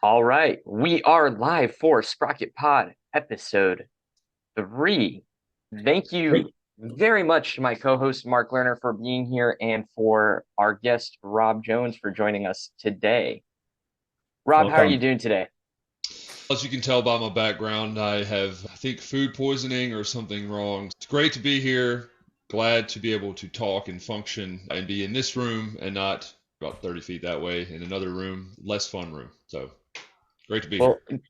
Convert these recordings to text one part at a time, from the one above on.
All right, we are live for SprocketPod episode 3. Thank you Great. very much to my co-host Mark Lerner for being here and for our guest Rob Jones for joining us today. Rob, how are you Welcome. doing today? As you can tell by my background, I have, I think, food poisoning or something wrong. It's great to be here. Glad to be able to talk and function and be in this room and not about 30 feet that way in another room, less fun room. So great to be Well, here.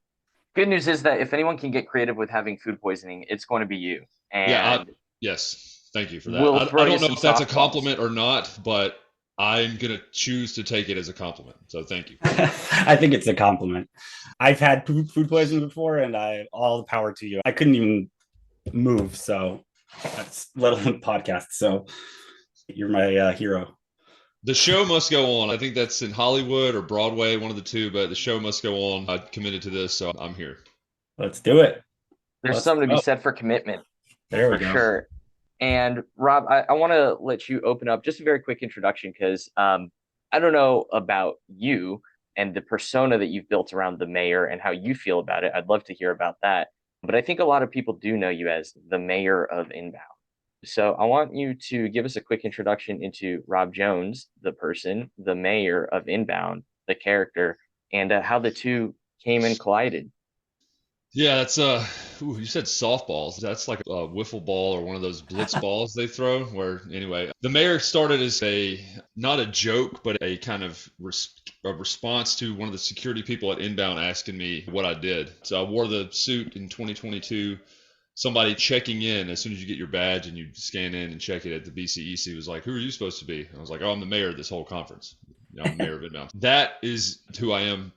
good news is that if anyone can get creative with having food poisoning, it's going to be you. Yeah, And yes. Thank you for that. we'll I throw you don't know some if that's a softballs. compliment or not, but I'm going to choose to take it as a compliment. So thank you. I think it's a compliment. I've had food poisoning before, and I all the power to you. I couldn't even move, so that's let alone podcast. So you're my hero. The show must go on. I think that's in Hollywood or Broadway, one of the two, but the show must go on. I committed to this, so I'm here. Let's do it. There's Let's something to be go. said for commitment, There we for go. sure. And Rob, I want to let you open up just a very quick introduction because I don't know about you and the persona that you've built around the mayor and how you feel about it. I'd love to hear about that. But I think a lot of people do know you as the mayor of Inbound. So I want you to give us a quick introduction into Rob Jones, the person, the mayor of Inbound, the character, and how the two came and collided. Yeah, that's you said softballs. That's like a wiffle ball or one of those blitz balls they throw. Where anyway, the mayor started as a not a joke, but a kind of a response to one of the security people at Inbound asking me what I did. So I wore the suit in 2022. Somebody checking in as soon as you get your badge and you scan in and check it at the BCEC was like, "Who are you supposed to be?" I was like, "Oh, I'm the mayor of this whole conference. I'm the mayor of Inbound." That is who I am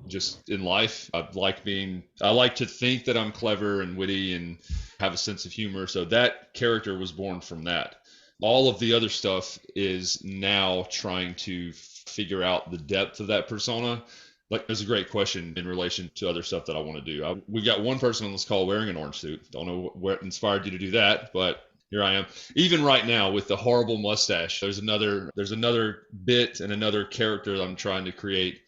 just in life. I like to think that I'm clever and witty and have a sense of humor. So that character was born from that. All of the other stuff is now trying to figure out the depth of that persona. Like, there's a great question in relation to other stuff that I want to do. We got one person on this call wearing an orange suit. Don't know what inspired you to do that, but here I am. Even right now with the horrible mustache, there's another bit and another character that I'm trying to create.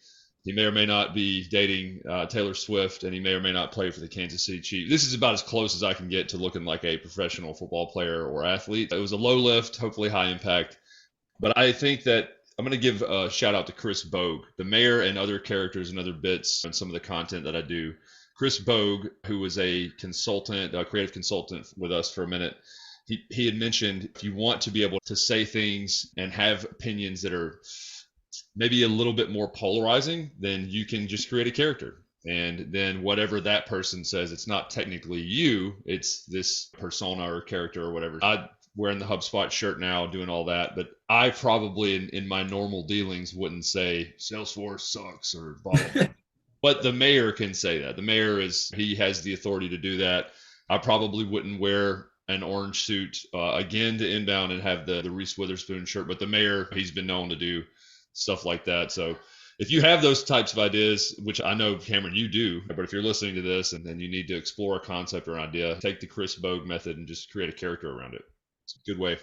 He may or may not be dating Taylor Swift, and he may or may not play for the Kansas City Chiefs. This is about as close as I can get to looking like a professional football player or athlete. It was a low lift, hopefully high impact. But I think that I'm going to give a shout out to Chris Bogue, the mayor, and other characters and other bits and some of the content that I do. Chris Bogue, who was a consultant, a creative consultant with us for a minute, he had mentioned if you want to be able to say things and have opinions that are maybe a little bit more polarizing, then you can just create a character. And then whatever that person says, it's not technically you, it's this persona or character or whatever. I'm wearing the HubSpot shirt now, doing all that, but I probably in my normal dealings wouldn't say Salesforce sucks or blah, blah, blah. But the mayor can say that. The mayor he has the authority to do that. I probably wouldn't wear an orange suit again to Inbound and have the Reese Witherspoon shirt, but the mayor, he's been known to do stuff like that. So if you have those types of ideas, which I know, Cameron, you do, but if you're listening to this and then you need to explore a concept or an idea, take the Chris Bogue method and just create a character around it. It's a good way.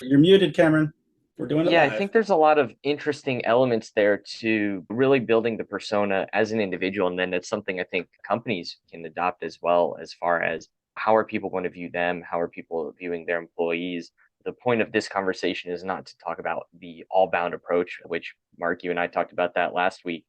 You're muted, Cameron. We're doing it Yeah, I live. think there's a lot of interesting elements there to really building the persona as an individual. And then it's something I think companies can adopt as well, as far as how are people going to view them? How are people viewing their employees? The point of this conversation is not to talk about the all bound approach, which Mark, you and I talked about that last week.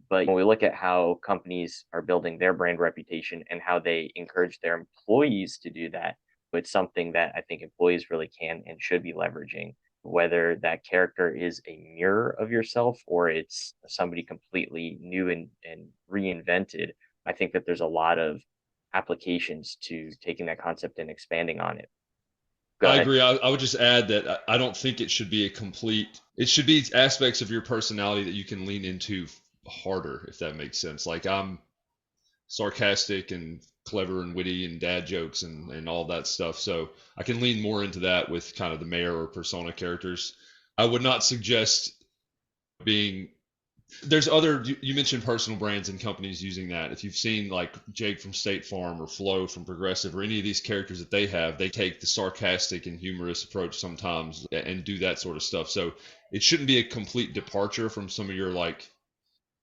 But when we look at how companies are building their brand reputation and how they encourage their employees to do that, it's something that I think employees really can and should be leveraging, whether that character is a mirror of yourself or it's somebody completely new and reinvented. I think that there's a lot of applications to taking that concept and expanding on it. Go I ahead. agree. I would just add that I don't think it should be it should be aspects of your personality that you can lean into harder, if that makes sense. Like, I'm sarcastic and clever and witty and dad jokes and all that stuff. So I can lean more into that with kind of the mayor or persona characters. I would not suggest being there's other you mentioned personal brands and companies using that. If you've seen like Jake from State Farm or Flo from Progressive or any of these characters that they have, they take the sarcastic and humorous approach sometimes and do that sort of stuff. So it shouldn't be a complete departure from some of your like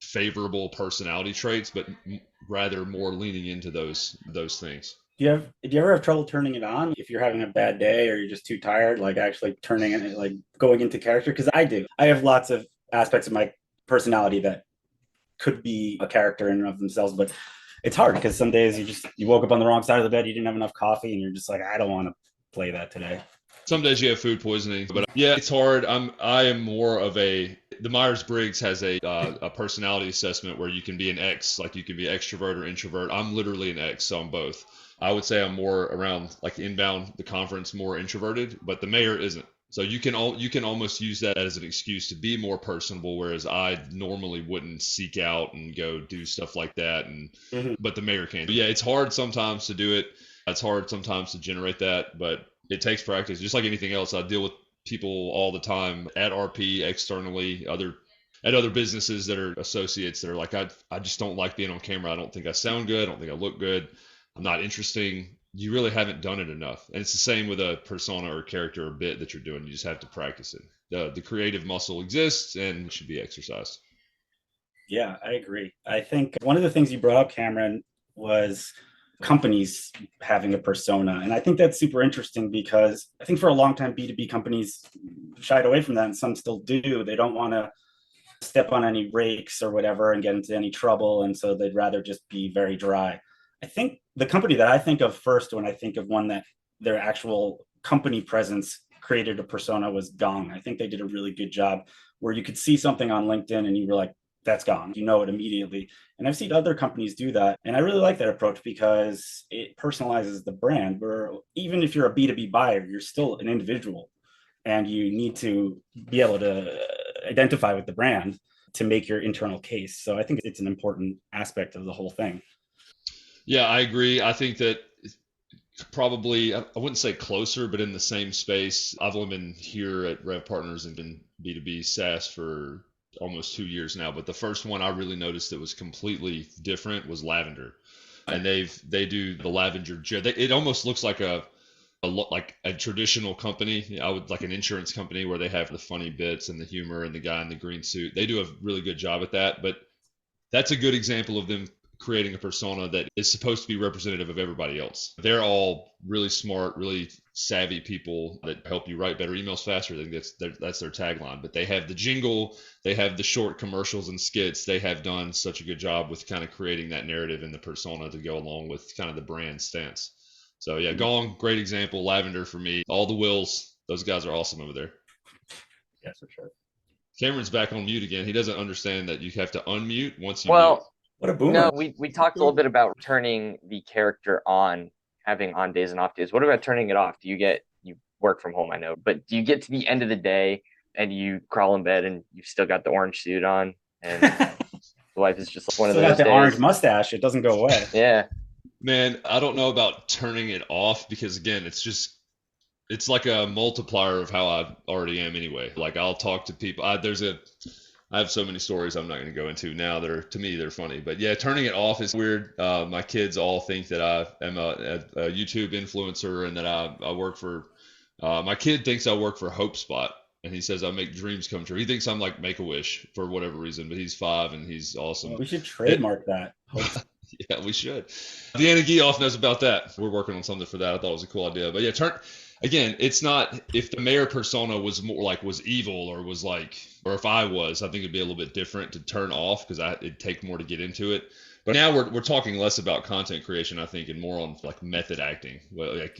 favorable personality traits, but rather more leaning into those things. Do you ever have trouble turning it on if you're having a bad day or you're just too tired, like actually turning it, like going into character? Because I do. I have lots of aspects of my personality that could be a character in and of themselves, but it's hard because some days you woke up on the wrong side of the bed, you didn't have enough coffee, and you're just like, I don't want to play that today. Some days you have food poisoning, but yeah, it's hard. I am more of the Myers-Briggs has a personality assessment where you can be an X, like you can be extrovert or introvert. I'm literally an X, so I'm both. I would say I'm more around like inbound the conference, more introverted, but the mayor isn't. So you can almost use that as an excuse to be more personable, whereas I normally wouldn't seek out and go do stuff like that. But the mayor can. But yeah, it's hard sometimes to do it. It's hard sometimes to generate that, but it takes practice. Just like anything else, I deal with people all the time at RP, externally, at other businesses that are associates that are like, I just don't like being on camera. I don't think I sound good. I don't think I look good. I'm not interesting. You really haven't done it enough. And it's the same with a persona or character or bit that you're doing. You just have to practice it. The creative muscle exists and should be exercised. Yeah, I agree. I think one of the things you brought up, Cameron, was companies having a persona. And I think that's super interesting because I think for a long time, B2B companies shied away from that, and some still do. They don't want to step on any rakes or whatever and get into any trouble. And so they'd rather just be very dry. I think the company that I think of first when I think of one that their actual company presence created a persona was Gong. I think they did a really good job where you could see something on LinkedIn and you were like, that's Gong. You know it immediately. And I've seen other companies do that. And I really like that approach because it personalizes the brand, where even if you're a B2B buyer, you're still an individual and you need to be able to identify with the brand to make your internal case. So I think it's an important aspect of the whole thing. Yeah, I agree. I think that probably, I wouldn't say closer, but in the same space. I've only been here at Rev Partners and been B2B SaaS for almost 2 years now. But the first one I really noticed that was completely different was Lavender. And they do the Lavender gel. It almost looks like a traditional company. I would like an insurance company where they have the funny bits and the humor and the guy in the green suit. They do a really good job at that. But that's a good example of them creating a persona that is supposed to be representative of everybody else. They're all really smart, really savvy people that help you write better emails faster. I think that's their tagline. But they have the jingle, they have the short commercials and skits. They have done such a good job with kind of creating that narrative and the persona to go along with kind of the brand stance. So yeah, Gong, great example. Lavender for me. All the Wills, those guys are awesome over there. Yes, for sure. Cameron's back on mute again. He doesn't understand that you have to unmute once you Well, mute. What a boomer. No, we talked a little bit about turning the character on, having on days and off days. What about turning it off? You work from home, I know, but do you get to the end of the day and you crawl in bed and you've still got the orange suit on and life is just like one of those days? Orange mustache, it doesn't go away. Yeah. Man, I don't know about turning it off because again, it's like a multiplier of how I already am anyway. Like I'll talk to people. I have so many stories I'm not going to go into now that are, to me, they're funny. But yeah, turning it off is weird. My kids all think that I am a YouTube influencer and that I work for, my kid thinks I work for HubSpot. And he says I make dreams come true. He thinks I'm like Make-A-Wish for whatever reason, but he's 5 and he's awesome. Well, we should trademark that. Yeah, we should. Deanna Geoff knows about that. We're working on something for that. I thought it was a cool idea. But yeah, again, it's not, if the mayor persona was more like was evil or was like, or if I was, I think it'd be a little bit different to turn off because it'd take more to get into it. But now we're talking less about content creation, I think, and more on like method acting. Well, like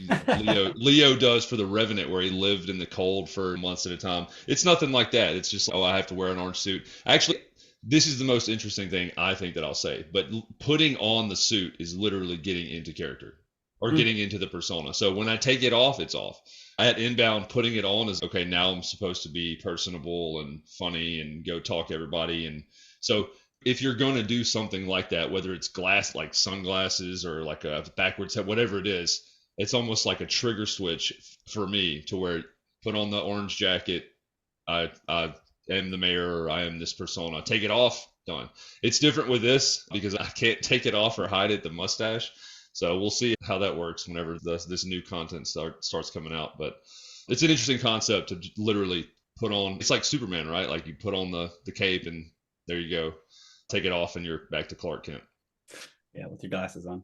Leo does for The Revenant, where he lived in the cold for months at a time. It's nothing like that. It's just, I have to wear an orange suit. Actually, this is the most interesting thing I think that I'll say. But putting on the suit is literally getting into character or getting into the persona. So when I take it off, it's off. At inbound, putting it on is, okay, now I'm supposed to be personable and funny and go talk to everybody. And so if you're going to do something like that, whether it's glass, like sunglasses or like a backwards head, whatever it is, it's almost like a trigger switch for me to where put on the orange jacket. I am the mayor, or I am this persona. Take it off, done. It's different with this because I can't take it off or hide it, the mustache. So we'll see how that works whenever this new content starts coming out. But it's an interesting concept to literally put on. It's like Superman, right? Like you put on the cape and there you go. take it off and you're back to Clark Kent. Yeah, with your glasses on.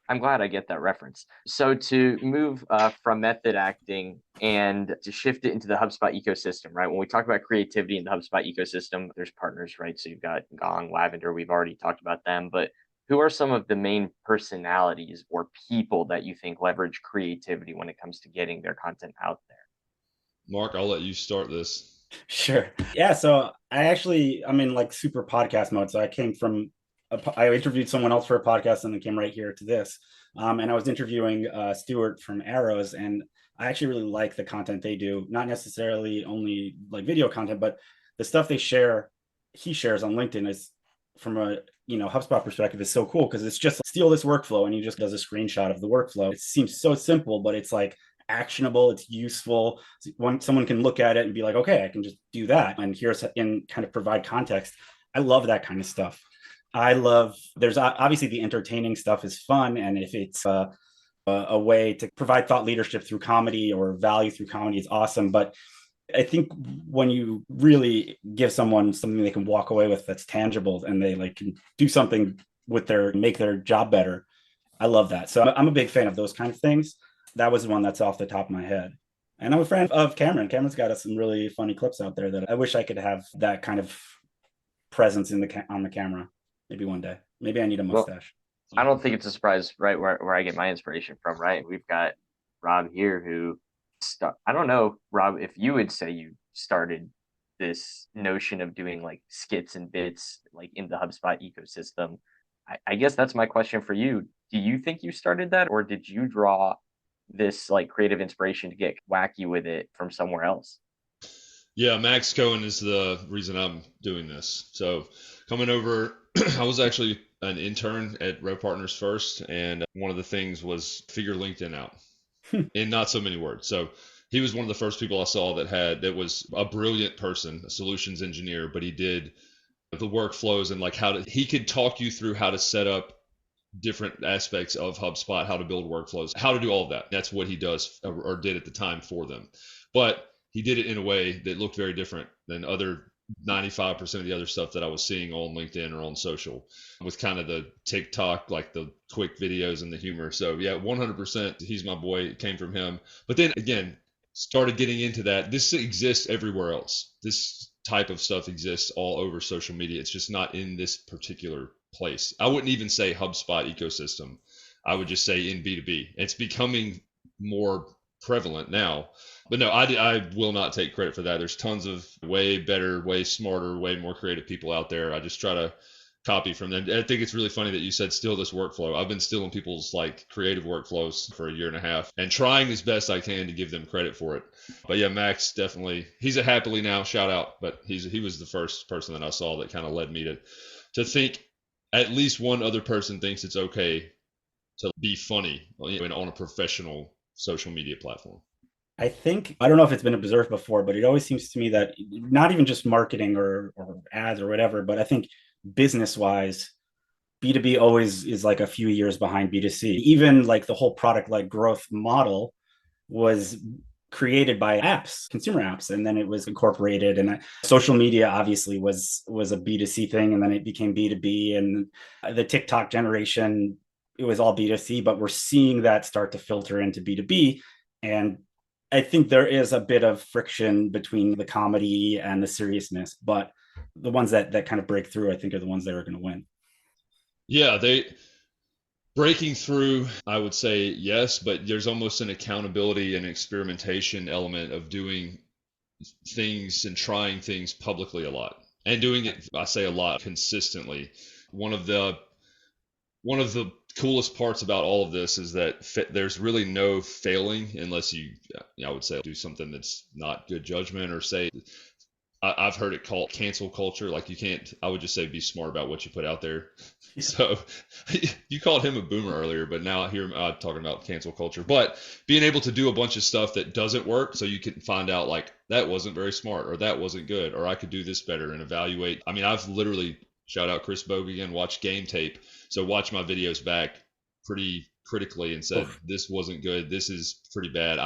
I'm glad I get that reference. So to move from method acting and to shift it into the HubSpot ecosystem, right? When we talk about creativity in the HubSpot ecosystem, there's partners, right? So you've got Gong, Lavender, we've already talked about them, but who are some of the main personalities or people that you think leverage creativity when it comes to getting their content out there? Mark, I'll let you start this. Sure. Yeah. So I'm in like super podcast mode. So I interviewed someone else for a podcast and then came right here to this. And I was interviewing Stuart from Arrows, and I actually really like the content they do, not necessarily only like video content, but the stuff he shares on LinkedIn is from a HubSpot perspective is so cool because it's just steal this workflow and he just does a screenshot of the workflow. It seems so simple, but it's like actionable, it's useful. Someone can look at it and be like, okay, I can just do that. And kind of provide context. I love that kind of stuff. There's obviously the entertaining stuff is fun. And if it's a way to provide thought leadership through comedy or value through comedy, it's awesome. But I think when you really give someone something they can walk away with that's tangible and they like can do something make their job better, I love that. So I'm a big fan of those kind of things. That was one that's off the top of my head. And I'm a friend of Cameron. Cameron's got some really funny clips out there that I wish I could have that kind of presence on the camera. Maybe one day. Maybe I need a mustache. Well, I don't think it's a surprise, right? Where I get my inspiration from, right? We've got Rob here who I don't know, Rob, if you would say you started this notion of doing like skits and bits like in the HubSpot ecosystem. I guess that's my question for you. Do you think you started that, or did you draw this like creative inspiration to get wacky with it from somewhere else? Yeah, Max Cohen is the reason I'm doing this. So coming over, I was actually an intern at Rev Partners first, and one of the things was figure LinkedIn out in not so many words. So he was one of the first people I saw that was a brilliant person, a solutions engineer, but he did the workflows and like he could talk you through how to set up different aspects of HubSpot, how to build workflows, how to do all of that. That's what he does or did at the time for them. But he did it in a way that looked very different than other 95% of the other stuff that I was seeing on LinkedIn or on social, with kind of the TikTok, like the quick videos and the humor. So yeah, 100%, he's my boy. It came from him. But then again, started getting into that. This exists everywhere else. This type of stuff exists all over social media. It's just not in this particular place. I wouldn't even say HubSpot ecosystem. I would just say in B2B. It's becoming more prevalent now. But no, I will not take credit for that. There's tons of way better, way smarter, way more creative people out there. I just try to copy from them. I think it's really funny that you said steal this workflow. I've been stealing people's like creative workflows for a year and a half and trying as best I can to give them credit for it. But yeah, Max definitely, he's a happily now shout out, but he was the first person that I saw that kind of led me to think at least one other person thinks it's okay to be funny on a professional social media platform. I don't know if it's been observed before, but it always seems to me that not even just marketing or ads or whatever, but I think business wise, B2B always is like a few years behind B2C. Even like the whole product led growth model was created by apps, consumer apps, and then it was incorporated. And social media obviously was a B2C thing, and then it became B2B. And the TikTok generation, it was all B2C, but we're seeing that start to filter into B2B. And I think there is a bit of friction between the comedy and the seriousness, but the ones that kind of break through, I think, are the ones that are going to win. Yeah, breaking through, I would say yes, but there's almost an accountability and experimentation element of doing things and trying things publicly a lot and doing it, I say a lot, consistently. One of the coolest parts about all of this is that there's really no failing unless I would say, do something that's not good judgment, or say, I've heard it called cancel culture. Like you can't, I would just say, be smart about what you put out there. Yeah. So you called him a boomer earlier, but now I hear him talking about cancel culture. But being able to do a bunch of stuff that doesn't work, so you can find out like that wasn't very smart, or that wasn't good, or I could do this better, and evaluate. I mean, I've literally, shout out Chris Bogue again, watched game tape. So watch my videos back pretty critically and said, this wasn't good. This is pretty bad.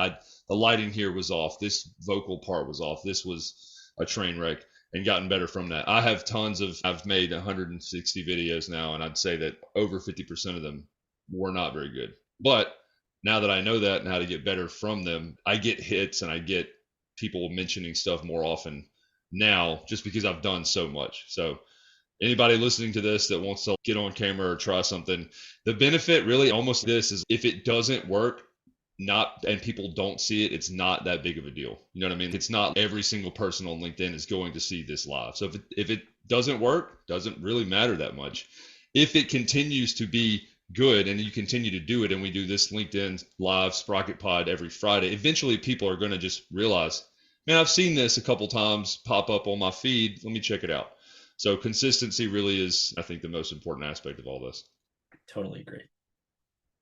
The lighting here was off. This vocal part was off. This was a train wreck. and gotten better from that. I've made 160 videos now, and I'd say that over 50% of them were not very good. But now that I know that and how to get better from them, I get hits and I get people mentioning stuff more often now just because I've done so much. So anybody listening to this that wants to get on camera or try something, the benefit really almost this is if it doesn't work, not and people don't see it, it's not that big of a deal. You know what I mean? It's not every single person on LinkedIn is going to see this live. So if it doesn't work, doesn't really matter that much. If it continues to be good and you continue to do it, and we do this LinkedIn live SprocketPod every Friday, eventually people are going to just realize, man, I've seen this a couple times pop up on my feed. Let me check it out. So consistency really is, I think, the most important aspect of all this. Totally agree.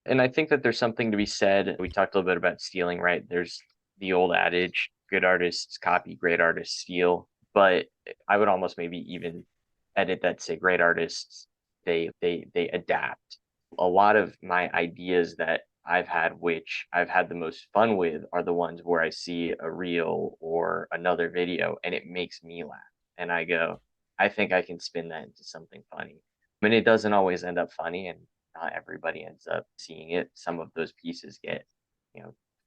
And I think that there's something to be said. We talked a little bit about stealing, right? There's the old adage, good artists copy, great artists steal. But I would almost maybe even edit that to say great artists, they adapt. A lot of my ideas that I've had, which I've had the most fun with, are the ones where I see a reel or another video and it makes me laugh. And I go, I think I can spin that into something funny. I mean, it doesn't always end up funny, and not everybody ends up seeing it. Some of those pieces get,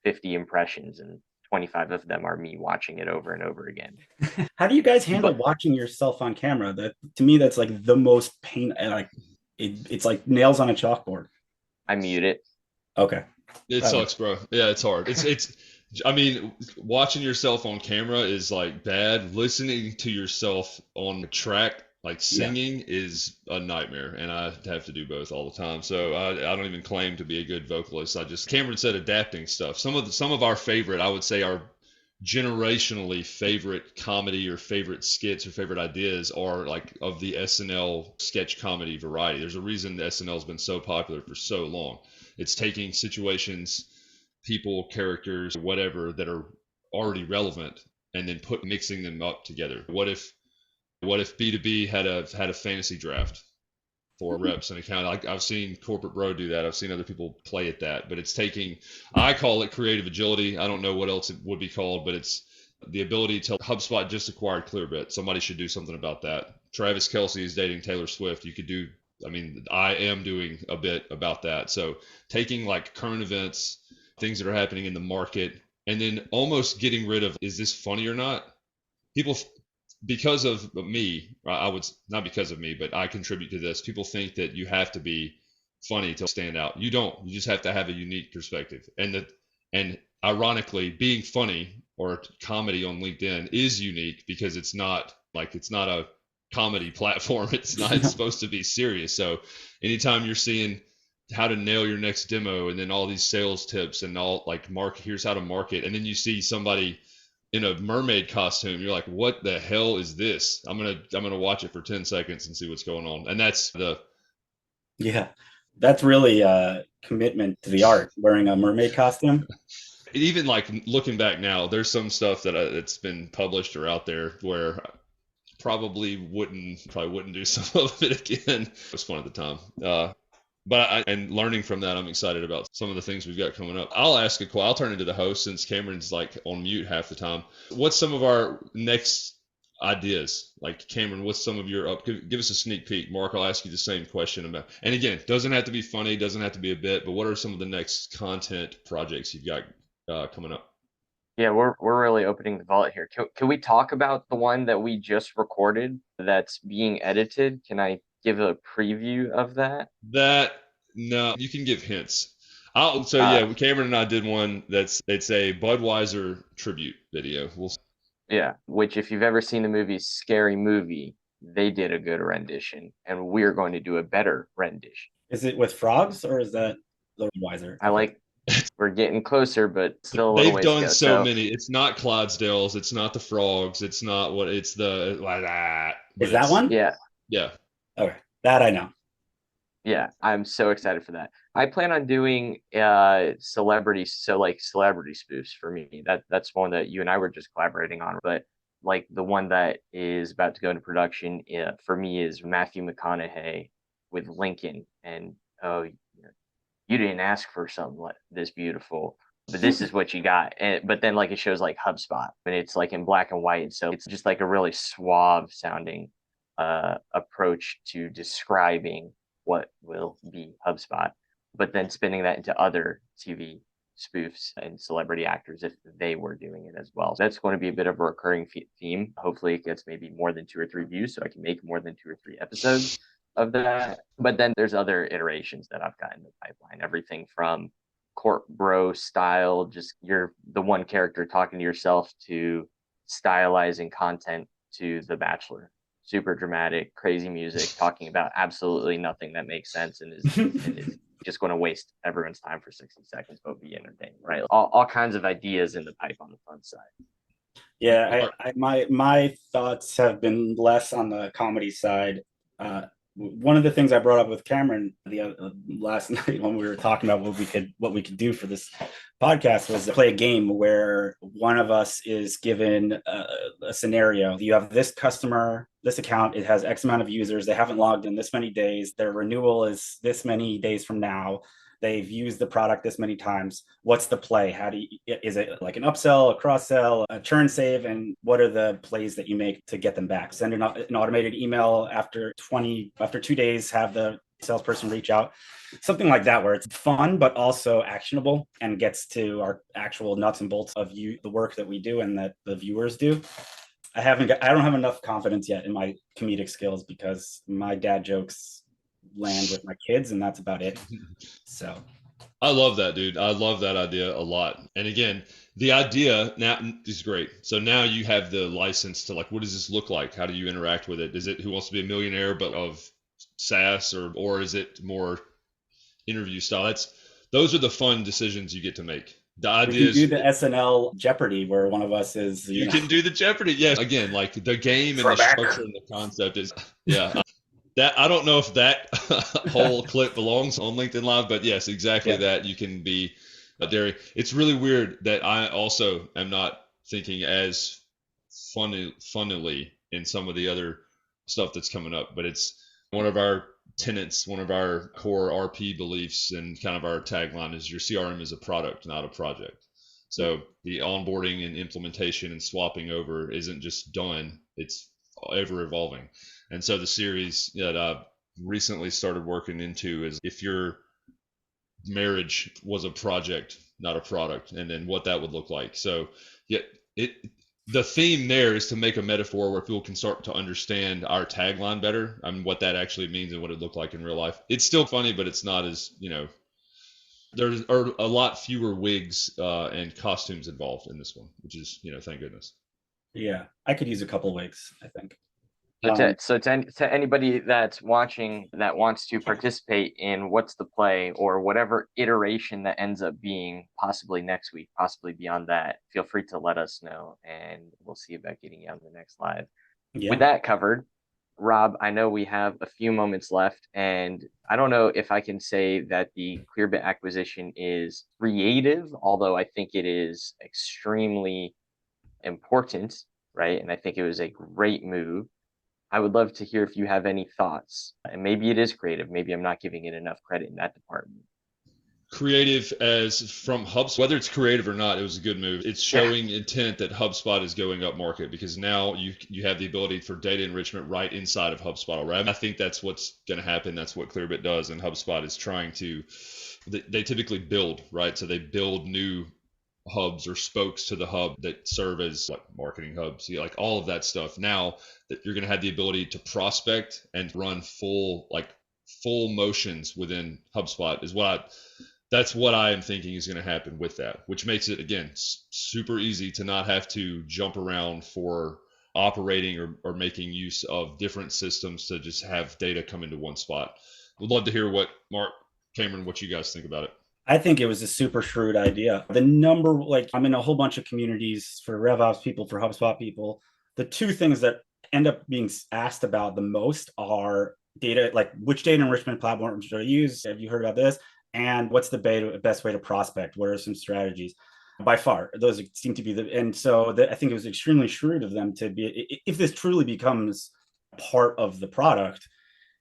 50 impressions, and 25 of them are me watching it over and over again. How do you guys handle But watching yourself on camera? That to me, that's like the most pain. Like it's like nails on a chalkboard. I mute it. Okay. It sucks, bro. Yeah, it's hard. I mean, watching yourself on camera is like bad. Listening to yourself on the track, like singing, is a nightmare, and I have to do both all the time. So I don't even claim to be a good vocalist. Cameron said adapting stuff. Some of our favorite, I would say, our generationally favorite comedy or favorite skits or favorite ideas are like of the SNL sketch comedy variety. There's a reason the SNL has been so popular for so long. It's taking situations, people, characters, whatever that are already relevant, and then mixing them up together. What if B2B had a fantasy draft for reps and account? I've seen Corporate Bro do that. I've seen other people play at that, but I call it creative agility. I don't know what else it would be called, but it's the ability to HubSpot just acquired Clearbit. Somebody should do something about that. Travis Kelce is dating Taylor Swift. I am doing a bit about that. So taking like current events, things that are happening in the market, and then almost getting rid of, is this funny or not? People, because of me, I would not because of me, but I contribute to this. People think that you have to be funny to stand out. You don't. You just have to have a unique perspective. And ironically, being funny or comedy on LinkedIn is unique because it's not a comedy platform. It's supposed to be serious. So anytime you're seeing how to nail your next demo and then all these sales tips and all like here's how to market, and then you see somebody in a mermaid costume, you're like, what the hell is this? I'm gonna watch it for 10 seconds and see what's going on. And that's really a commitment to the art, wearing a mermaid costume. Even like looking back now, there's some stuff that's been published or out there where probably wouldn't do some of it again. It was fun at the time. And learning from that, I'm excited about some of the things we've got coming up. I'll turn into the host since Cameron's like on mute half the time. What's some of our next ideas? Like Cameron, what's some of your give us a sneak peek. Mark, I'll ask you the same question about, and again, doesn't have to be funny, doesn't have to be a bit, but what are some of the next content projects you've got coming up? Yeah, we're really opening the vault here. Can we talk about the one that we just recorded that's being edited? Can I give a preview of that? No, you can give hints. Cameron and I did one it's a Budweiser tribute video. Yeah, which if you've ever seen the movie Scary Movie, they did a good rendition, and we're going to do a better rendition. Is it with frogs or is that Budweiser? We're getting closer, but still a little They've ways to done go. so many. It's not Clydesdales. It's not the frogs. It's not what. It's the like that. Is that one? Yeah. Yeah. Okay, that I know. Yeah, I'm so excited for that. I plan on doing celebrities, so like celebrity spoofs for me. That's one that you and I were just collaborating on, but like the one that is about to go into production for me is Matthew McConaughey with Lincoln, and oh, you didn't ask for something like this beautiful. but this is what you got. But then like it shows like HubSpot, but it's like in black and white. So it's just like a really suave sounding approach to describing what will be HubSpot, but then spinning that into other TV spoofs and celebrity actors if they were doing it as well. So that's going to be a bit of a recurring theme. Hopefully it gets maybe more than 2 or 3 views so I can make more than 2 or 3 episodes of that. But then there's other iterations that I've got in the pipeline, everything from court bro style, just you're the one character talking to yourself, to stylizing content, to The Bachelor. Super dramatic, crazy music, talking about absolutely nothing that makes sense and is just going to waste everyone's time for 60 seconds, but be entertaining, right? All kinds of ideas in the pipe on the fun side. Yeah, my thoughts have been less on the comedy side. One of the things I brought up with Cameron the last night when we were talking about what we could do for this podcast was to play a game where one of us is given a scenario. You have this customer, this account, it has X amount of users, they haven't logged in this many days, their renewal is this many days from now, they've used the product this many times. What's the play? Is it like an upsell, a cross sell, a churn save? And what are the plays that you make to get them back? Send an automated email after 2 days, have the salesperson reach out, something like that, where it's fun, but also actionable and gets to our actual nuts and bolts of the work that we do and that the viewers do. I don't have enough confidence yet in my comedic skills because my dad jokes land with my kids and that's about it. So I love that, dude. I love that idea a lot. And again, the idea now is great. So now you have the license to like, what does this look like? How do you interact with it? Is it Who Wants to Be a Millionaire, but of SaaS, or is it more interview style? Those are the fun decisions you get to make. The idea is do the SNL Jeopardy where one of us is you can do the Jeopardy. Yes. Again, like the game and the structure and the concept is that I don't know if that whole clip belongs on LinkedIn Live, but yes, exactly that. You can be a dairy. It's really weird that I also am not thinking as funnily in some of the other stuff that's coming up, but it's one of our tenets, one of our core RP beliefs, and kind of our tagline is your CRM is a product, not a project. So the onboarding and implementation and swapping over isn't just done, it's ever evolving. And so the series that I recently started working into is if your marriage was a project, not a product, and then what that would look like. So the theme there is to make a metaphor where people can start to understand our tagline better and what that actually means and what it looked like in real life. It's still funny, but it's not as, there are a lot fewer wigs and costumes involved in this one, which is, thank goodness. Yeah, I could use a couple wigs, I think. So to anybody that's watching that wants to participate in What's the Play or whatever iteration that ends up being possibly next week, possibly beyond that, feel free to let us know and we'll see about getting you on the next live. Yeah. With that covered, Rob, I know we have a few moments left, and I don't know if I can say that the Clearbit acquisition is creative, although I think it is extremely important, right? And I think it was a great move. I would love to hear if you have any thoughts. And maybe it is creative. Maybe I'm not giving it enough credit in that department. Creative as from HubSpot, whether it's creative or not, it was a good move. It's showing intent that HubSpot is going up market because now you have the ability for data enrichment right inside of HubSpot already. I think that's what's going to happen. That's what Clearbit does. And HubSpot is trying to, they typically build, right? So they build new hubs or spokes to the hub that serve as like marketing hubs, like all of that stuff. Now that you're going to have the ability to prospect and run full motions within HubSpot is that's what I am thinking is going to happen with that, which makes it, again, super easy to not have to jump around for operating or making use of different systems to just have data come into one spot. Would love to hear what Mark, Cameron, what you guys think about it. I think it was a super shrewd idea. I'm in a whole bunch of communities for RevOps people, for HubSpot people. The two things that end up being asked about the most are data, like which data enrichment platform should I use? Have you heard about this? And what's the best way to prospect? What are some strategies? By far, those seem to be I think it was extremely shrewd of them to be, if this truly becomes part of the product,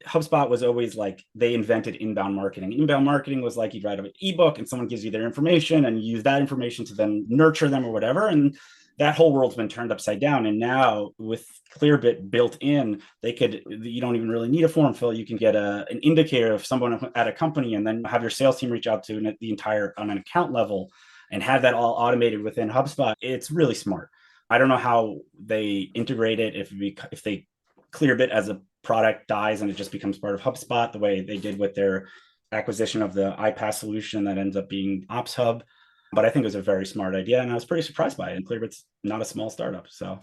HubSpot was always like, they invented inbound marketing. Inbound marketing was like, you'd write an ebook and someone gives you their information and you use that information to then nurture them or whatever. And that whole world's been turned upside down. And now with Clearbit built in, you don't even really need a form fill. You can get an indicator of someone at a company and then have your sales team reach out to the entire on an account level and have that all automated within HubSpot. It's really smart. I don't know how they integrate it if they Clearbit as a product dies and it just becomes part of HubSpot the way they did with their acquisition of the iPaaS solution that ends up being Ops Hub. But I think it was a very smart idea and I was pretty surprised by it. And Clearbit's not a small startup. So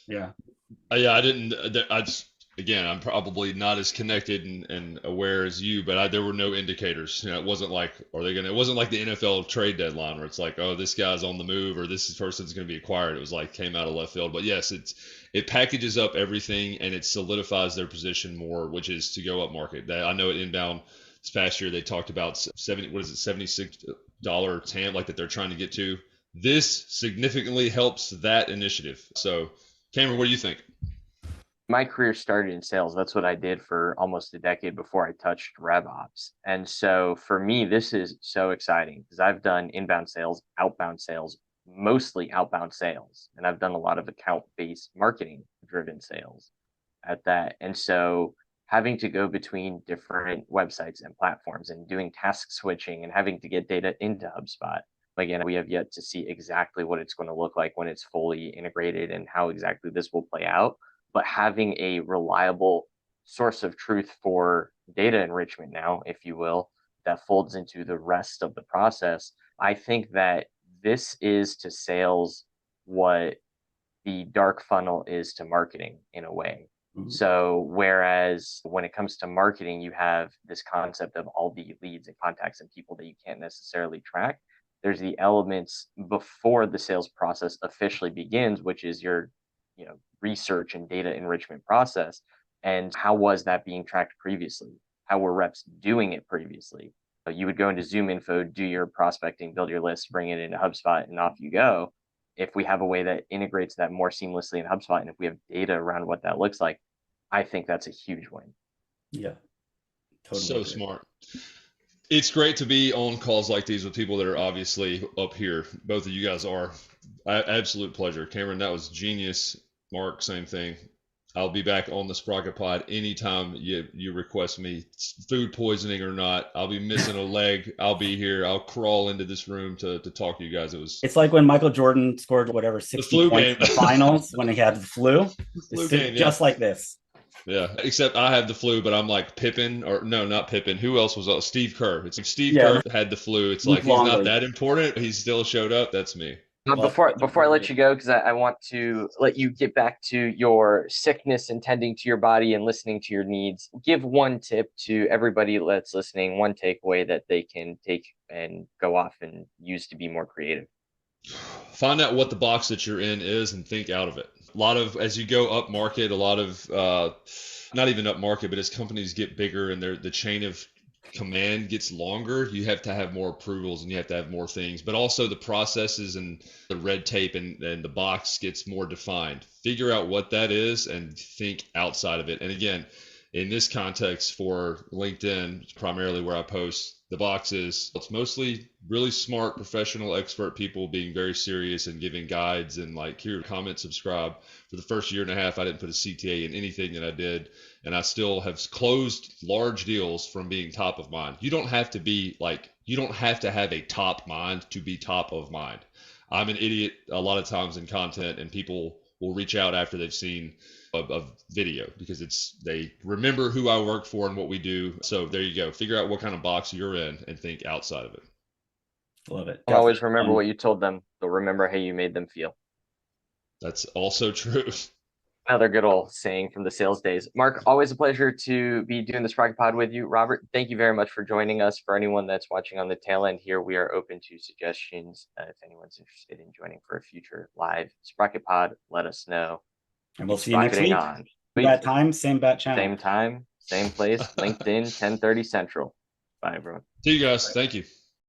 yeah. Yeah, again, I'm probably not as connected and aware as you, but there were no indicators. It wasn't like, it wasn't like the NFL trade deadline where it's like, oh, this guy's on the move or this person's going to be acquired. It was like, came out of left field. But yes, it packages up everything and it solidifies their position more, which is to go up market. I know at Inbound this past year, they talked about $76 TAM, like that they're trying to get to. This significantly helps that initiative. So Cameron, what do you think? My career started in sales. That's what I did for almost a decade before I touched RevOps. And so for me, this is so exciting because I've done inbound sales, outbound sales, mostly outbound sales. And I've done a lot of account-based marketing driven sales at that. And so having to go between different websites and platforms and doing task switching and having to get data into HubSpot. Again, we have yet to see exactly what it's going to look like when it's fully integrated and how exactly this will play out. But having a reliable source of truth for data enrichment now, if you will, that folds into the rest of the process, I think that this is to sales what the dark funnel is to marketing in a way. Mm-hmm. So whereas when it comes to marketing, you have this concept of all the leads and contacts and people that you can't necessarily track. There's the elements before the sales process officially begins, which is your research and data enrichment process. And how was that being tracked previously? How were reps doing it previously? So you would go into Zoom Info, do your prospecting, build your list, bring it into HubSpot, and off you go. If we have a way that integrates that more seamlessly in HubSpot, and if we have data around what that looks like, I think that's a huge win. Yeah, totally. So smart. It's great to be on calls like these with people that are obviously up here. Both of you guys are. Absolute pleasure. Cameron, that was genius. Mark, same thing. I'll be back on the SprocketPod anytime you request me, food poisoning or not. I'll be missing a leg. I'll be here. I'll crawl into this room to talk to you guys. It's like when Michael Jordan scored 60 points in the finals when he had the flu. Just like this. Yeah, except I have the flu, but I'm like Pippen, or no, not Pippen. Who else was Steve Kerr? It's like Steve Kerr had the flu. It's like he's not that important. He still showed up. That's me. Before I let you go, because I want to let you get back to your sickness and tending to your body and listening to your needs, give one tip to everybody that's listening, one takeaway that they can take and go off and use to be more creative. Find out what the box that you're in is and think out of it. A lot of, as you go up market, a lot of, not even up market, but as companies get bigger and the chain of command gets longer, you have to have more approvals and you have to have more things, but also the processes and the red tape and the box gets more defined. Figure out what that is and think outside of it. And again, in this context for LinkedIn, primarily where I post, the box is, it's mostly really smart, professional, expert people being very serious and giving guides and like, here, comment, subscribe. For the first year and a half, I didn't put a CTA in anything that I did. And I still have closed large deals from being top of mind. You don't have to have a top mind to be top of mind. I'm an idiot a lot of times in content, and people will reach out after they've seen a video because they remember who I work for and what we do. So there you go. Figure out what kind of box you're in and think outside of it. Love it. Always remember what you told them. They'll remember how you made them feel. That's also true. Another good old saying from the sales days. Mark, always a pleasure to be doing the SprocketPod with you. Robert, thank you very much for joining us. For anyone that's watching on the tail end here, we are open to suggestions. If anyone's interested in joining for a future live SprocketPod, let us know. And we'll see you next week. Bat time, same bat channel. Same time, same place, LinkedIn, 10:30 Central. Bye, everyone. See you guys. Thank you.